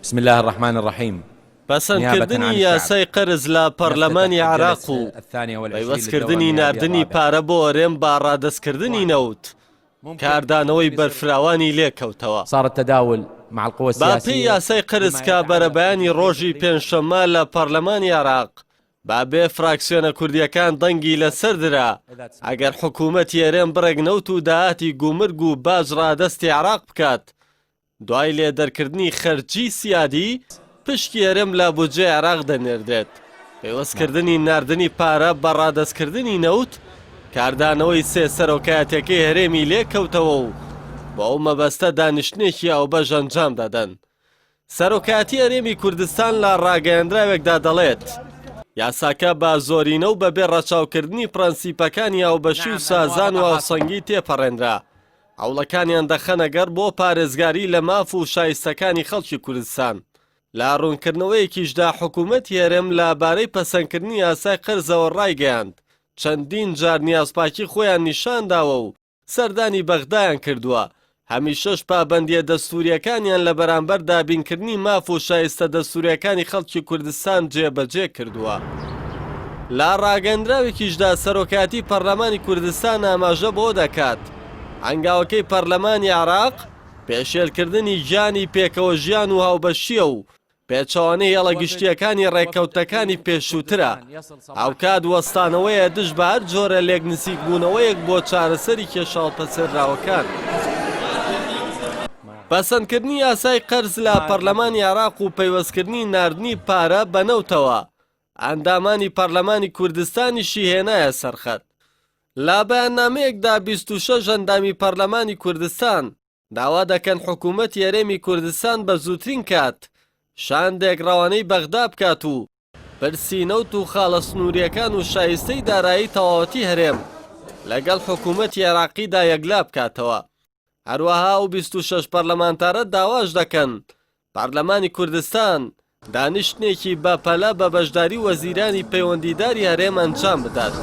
بسم الله الرحمن الرحيم. بەسەندکردنی یاسای قەرز لە پەرلەمانی عێراق و پەیوەستکردنی ناردنی پارە بۆ ئەرێم با ڕادەستکردنی نەوت کاردانەوەی بەرفراوانی لێکەوتەوە. باپی یاسای قەرز کا بەرەبەیانی ڕۆژی پێنجشەممە لە پەرلەمانی عێراق بابێ فراکسیۆنە کوردیەکان دەنگی لەسەر درا ئەگەر حکوومەتی ئەرێم بڕێک نەوت و داهاتی گومرگ و باج ڕادەستی عێراق بکات دوای لێدەرکردنی خەرجی سیادی پشتی ئەرێم لە بودجێ عێراق دەنێردرێت. پێوەستکردنی ناردنی پارە بە ڕادەستکردنی نەوت کاردانەوەی سێ سەرۆکایەتەکەی هەرێمی لێکەوتەوە و بۆ ئەو مەبەستە دانیشتنێکی ئەوبەش ئەنجام دەدەن. سەرۆکایەتی هەرێمی کوردستان لە ڕاگەیەندراوێکدا دەڵێت یاساکە بە زۆرینە و بەبێ ڕەچاوکردنی پرەنسیپەکانی ئاوبەشی و سازان و هاوسەنگی تێپەڕێنرا هەوڵەکانیان دەخەنەگەر بۆ پارێزگاری لە ماف و شایستەکانی خەڵکی کوردستان. لە ڕوونکردنەوەیەکیشدا حکوومەتی هەرێم لەبارەی پەسەندکردنی یاسای قەرزەوە ڕایگەیاند چەندین جار نیازپاکی خۆیان نیشانداوە و سەردانی بەغدایان کردووە هەمیشەش پابەندیە دەستوریەکانیان لە بەرامبەر دابینکردنی ماف و شایستە دەستوریەکانی خەڵکی کوردستان جێبەجێ کردووە. لە ڕاگەندراوێکیشدا سەرۆکاتی پەرلەمانی کوردستان ئاماژە بۆ دەکات هەنگاوەکەی پەرلەمانی عێراق پێشێلکردنی گیانی پێکەوە ژیان و هاوبەشیە و پێچەوانەی هێڵە گشتیەکانی ڕێککەوتەکانی پێشووترە ئەوکات وەستانەوەیە دژ بە هەر جۆرە لێک نزیک بوونەوەیەک بۆ چارەسەری کێشاڵپەسێراوەکان. پەسەندکردنی یاسای قەرز لە پەرلەمانی عێراق و پەیوەستکردنی ناردنی پارە بەنەوتەوە ئەندامانی پەرلەمانی کوردستانیشی هێنایە سەرخەت. لە بەیاننامەیەکدا 26 ئەندامی پەرلەمانی کوردستان داوا دەکەن حکوومەتی هەرێمی کوردستان بە زووترین کات شاندێک ڕەوانەی بەغدا بکات و پرسی نەوت و خاڵە سنووریەکان و شایستەی دارایی تەواوەتی هەرێم لەگەڵ حکوومەتی عێراقیدا یەکلا بکاتەوە. هەروەها و 26 پەرلەمانتارە داواش دەکەن پەرلەمانی کوردستان دانیشتنێکی بەپەلە بە بەشداری وەزیرانی پەیوەندیداری هەرێم ئەنجام بدات.